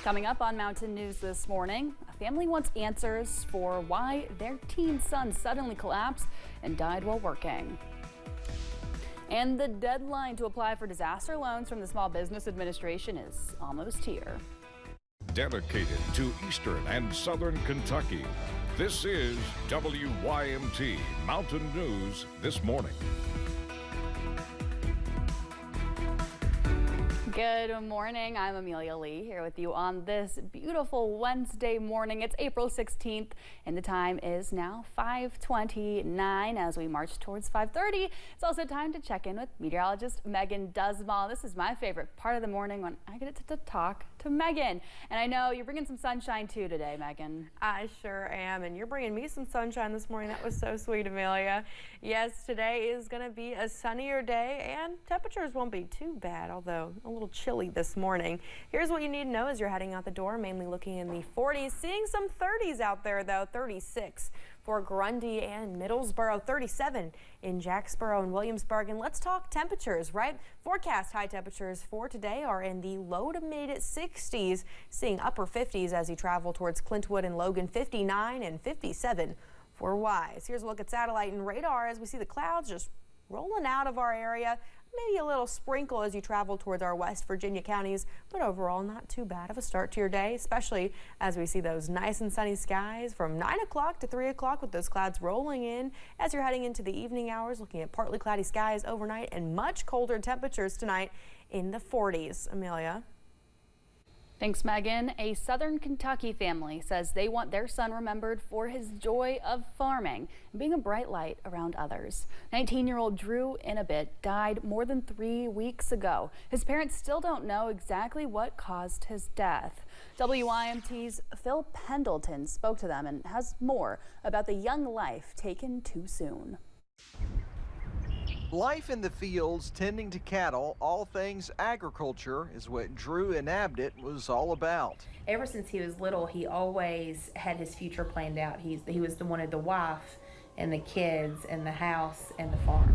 Coming up on Mountain News this morning, a family wants answers for why their teen son suddenly collapsed and died while working. And the deadline to apply for disaster loans from the Small Business Administration is almost here. Dedicated to Eastern and Southern Kentucky, this is WYMT Mountain News This Morning. Good morning. I'm Amelia Lee here with you on this beautiful Wednesday morning. It's April 16th and the time is now 5:29 as we march towards 5:30. It's also time to check in with meteorologist Megan Dusmal. This is my favorite part of the morning when I get to talk to Megan. And I know you're bringing some sunshine too today, Megan. I sure am, and you're bringing me some sunshine this morning. That was so sweet, Amelia. Yes, today is going to be a sunnier day and temperatures won't be too bad, although a little chilly this morning. Here's what you need to know as you're heading out the door, mainly looking in the 40s, seeing some 30s out there though. 36 for Grundy and Middlesboro, 37 in Jacksboro and Williamsburg. And let's talk temperatures, right? Forecast high temperatures for today are in the low to mid 60s, seeing upper 50s as you travel towards Clintwood and Logan, 59 and 57 for Wise. Here's a look at satellite and radar as we see the clouds just rolling out of our area. Maybe a little sprinkle as you travel towards our West Virginia counties, but overall not too bad of a start to your day, especially as we see those nice and sunny skies from 9 o'clock to 3 o'clock with those clouds rolling in as you're heading into the evening hours, looking at partly cloudy skies overnight and much colder temperatures tonight in the 40s. Amelia. Thanks, Megan. A Southern Kentucky family says they want their son remembered for his joy of farming and being a bright light around others. 19-year-old Drew Inabit died more than 3 weeks ago. His parents still don't know exactly what caused his death. WYMT's Phil Pendleton spoke to them and has more about the young life taken too soon. Life in the fields, tending to cattle, all things agriculture is what Drew Inabit was all about. Ever since he was little, he always had his future planned out. He wanted the wife and the kids and the house and the farm.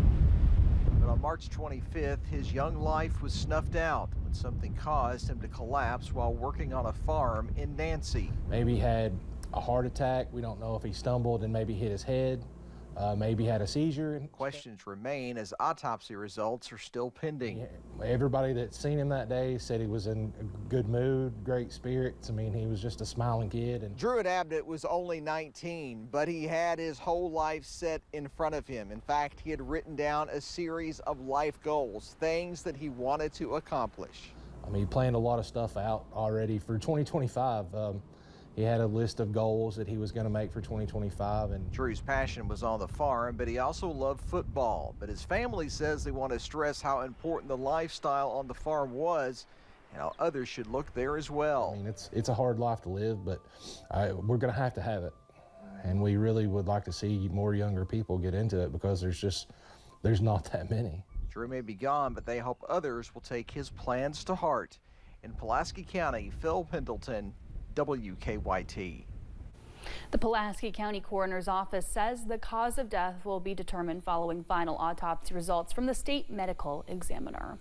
But on March 25th, his young life was snuffed out when something caused him to collapse while working on a farm in Nancy. Maybe he had a heart attack. We don't know if he stumbled and maybe hit his head. Maybe had a seizure. Questions remain as autopsy results are still pending. Yeah, everybody that's seen him that day said he was in a good mood, great spirits. I mean, he was just a smiling kid. And Drew Inabit was only 19, but he had his whole life set in front of him. In fact, he had written down a series of life goals, things that he wanted to accomplish. I mean, he planned a lot of stuff out already for 2025. He had a list of goals that he was going to make for 2025. And Drew's passion was on the farm, but he also loved football. But his family says they want to stress how important the lifestyle on the farm was and how others should look there as well. I mean, it's a hard life to live, but we're going to have it. And we really would like to see more younger people get into it because there's not that many. Drew may be gone, but they hope others will take his plans to heart. In Pulaski County, Phil Pendleton, WKYT. The Pulaski County Coroner's Office says the cause of death will be determined following final autopsy results from the state medical examiner.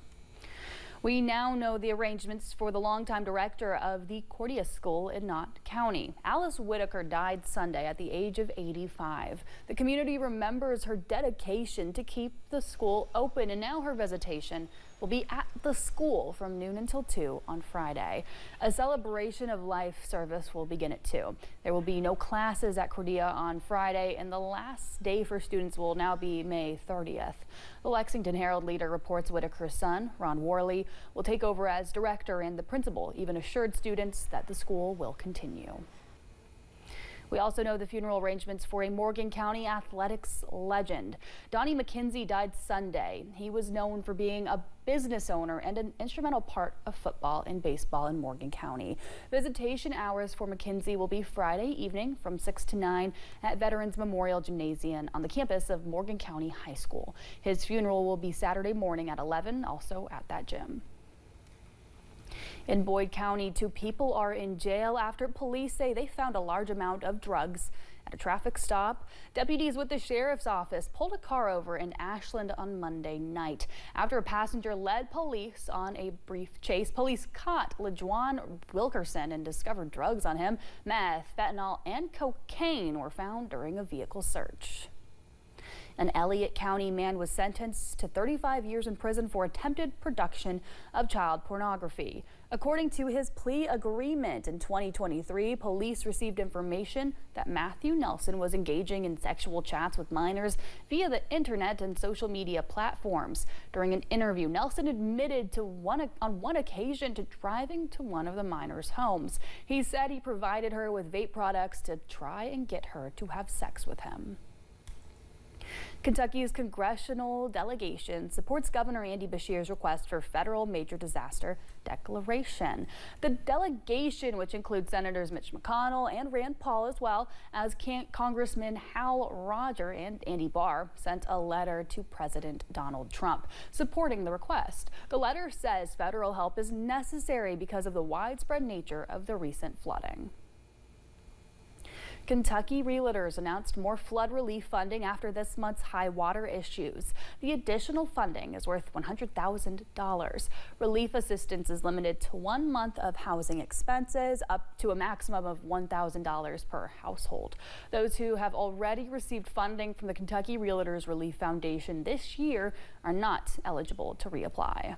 We now know the arrangements for the longtime director of the Cordia School in Knott County. Alice Whitaker died Sunday at the age of 85. The community remembers her dedication to keep the school open, and now her visitation will be at the school from noon until 2 on Friday. A celebration of life service will begin at 2. There will be no classes at Cordia on Friday, and the last day for students will now be May 30th. The Lexington Herald Leader reports Whitaker's son, Ron Worley, will take over as director, and the principal even assured students that the school will continue. We also know the funeral arrangements for a Morgan County athletics legend. Donnie McKenzie died Sunday. He was known for being a business owner and an instrumental part of football and baseball in Morgan County. Visitation hours for McKenzie will be Friday evening from 6 to 9 at Veterans Memorial Gymnasium on the campus of Morgan County High School. His funeral will be Saturday morning at 11, also at that gym. In Boyd County, 2 people are in jail after police say they found a large amount of drugs at A traffic stop. Deputies with the sheriff's office pulled a car over in Ashland on Monday night. After a passenger led police on a brief chase, police caught LaJuan Wilkerson and discovered drugs on him. Meth, fentanyl, and cocaine were found during a vehicle search. An Elliott County man was sentenced to 35 years in prison for attempted production of child pornography. According to his plea agreement in 2023, police received information that Matthew Nelson was engaging in sexual chats with minors via the internet and social media platforms. During an interview, Nelson admitted on one occasion to driving to one of the minors' homes. He said he provided her with vape products to try and get her to have sex with him. Kentucky's congressional delegation supports Governor Andy Beshear's request for federal major disaster declaration. The delegation, which includes Senators Mitch McConnell and Rand Paul, as well as Congressman Hal Roger and Andy Barr, sent a letter to President Donald Trump supporting the request. The letter says federal help is necessary because of the widespread nature of the recent flooding. Kentucky realtors announced more flood relief funding after this month's high water issues. The additional funding is worth $100,000. Relief assistance is limited to 1 month of housing expenses, up to a maximum of $1,000 per household. Those who have already received funding from the Kentucky Realtors Relief Foundation this year are not eligible to reapply.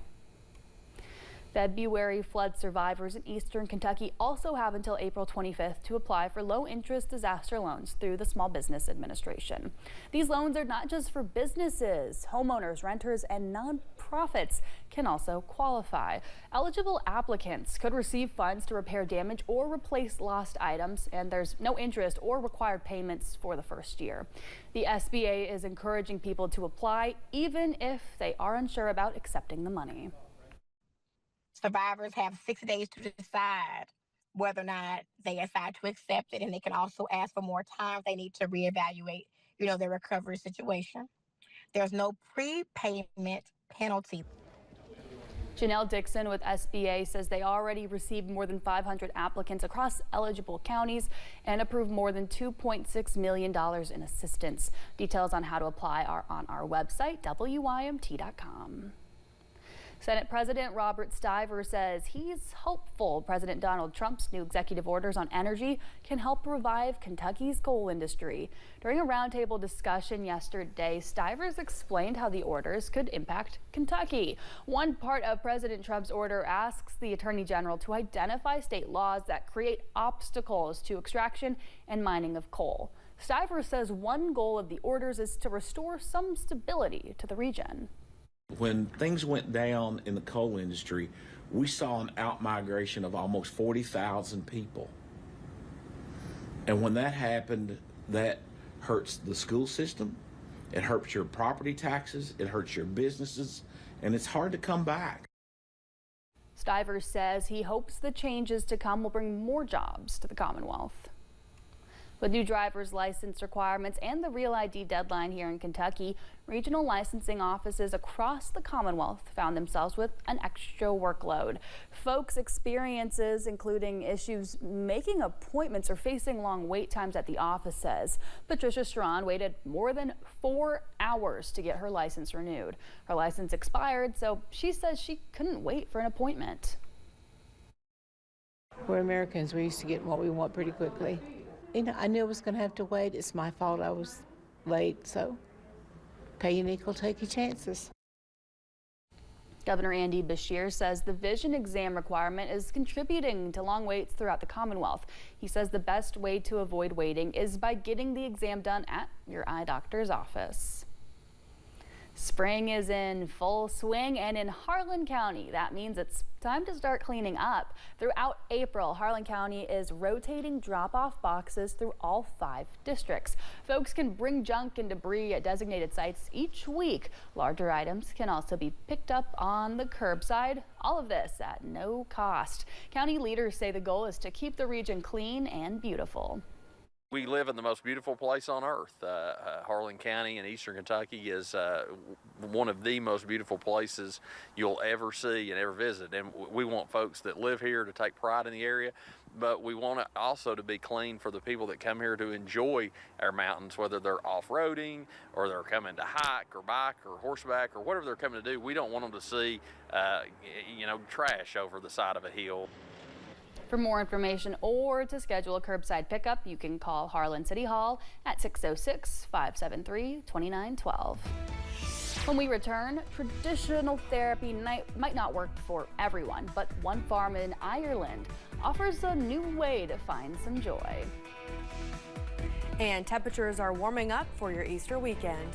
February flood survivors in eastern Kentucky also have until April 25th to apply for low-interest disaster loans through the Small Business Administration. These loans are not just for businesses. Homeowners, renters, and nonprofits can also qualify. Eligible applicants could receive funds to repair damage or replace lost items, and there's no interest or required payments for the first year. The SBA is encouraging people to apply even if they are unsure about accepting the money. Survivors have 60 days to decide whether or not they decide to accept it, and they can also ask for more time if they need to reevaluate, their recovery situation. There's no prepayment penalty. Janelle Dixon with SBA says they already received more than 500 applicants across eligible counties and approved more than $2.6 million in assistance. Details on how to apply are on our website, WYMT.com. Senate President Robert Stiver says he's hopeful President Donald Trump's new executive orders on energy can help revive Kentucky's coal industry. During a roundtable discussion yesterday, Stivers explained how the orders could impact Kentucky. One part of President Trump's order asks the Attorney General to identify state laws that create obstacles to extraction and mining of coal. Stivers says one goal of the orders is to restore some stability to the region. When things went down in the coal industry, we saw an outmigration of almost 40,000 people. And when that happened, that hurts the school system, it hurts your property taxes, it hurts your businesses, and it's hard to come back. Stivers says he hopes the changes to come will bring more jobs to the Commonwealth. With new driver's license requirements and the Real ID deadline here in Kentucky, regional licensing offices across the Commonwealth found themselves with an extra workload. Folks' experiences, including issues making appointments or facing long wait times at the office, says. Patricia Strawn waited more than 4 hours to get her license renewed. Her license expired, so she says she couldn't wait for an appointment. We're Americans. We're used to getting what we want pretty quickly. I knew I was going to have to wait. It's my fault I was late, so pay your nickel, take your chances. Governor Andy Beshear says the vision exam requirement is contributing to long waits throughout the Commonwealth. He says the best way to avoid waiting is by getting the exam done at your eye doctor's office. Spring is in full swing, and in Harlan County, that means it's time to start cleaning up. Throughout April, Harlan County is rotating drop-off boxes through all 5 districts. Folks can bring junk and debris at designated sites each week. Larger items can also be picked up on the curbside. All of this at no cost. County leaders say the goal is to keep the region clean and beautiful. We live in the most beautiful place on earth. Harlan County in eastern Kentucky is one of the most beautiful places you'll ever see and ever visit. And we want folks that live here to take pride in the area, but we want it also to be clean for the people that come here to enjoy our mountains, whether they're off-roading or they're coming to hike or bike or horseback or whatever they're coming to do. We don't want them to see, trash over the side of a hill. For more information or to schedule a curbside pickup, you can call Harlan City Hall at 606-573-2912. When we return, traditional therapy might not work for everyone, but one farm in Ireland offers a new way to find some joy. And temperatures are warming up for your Easter weekend.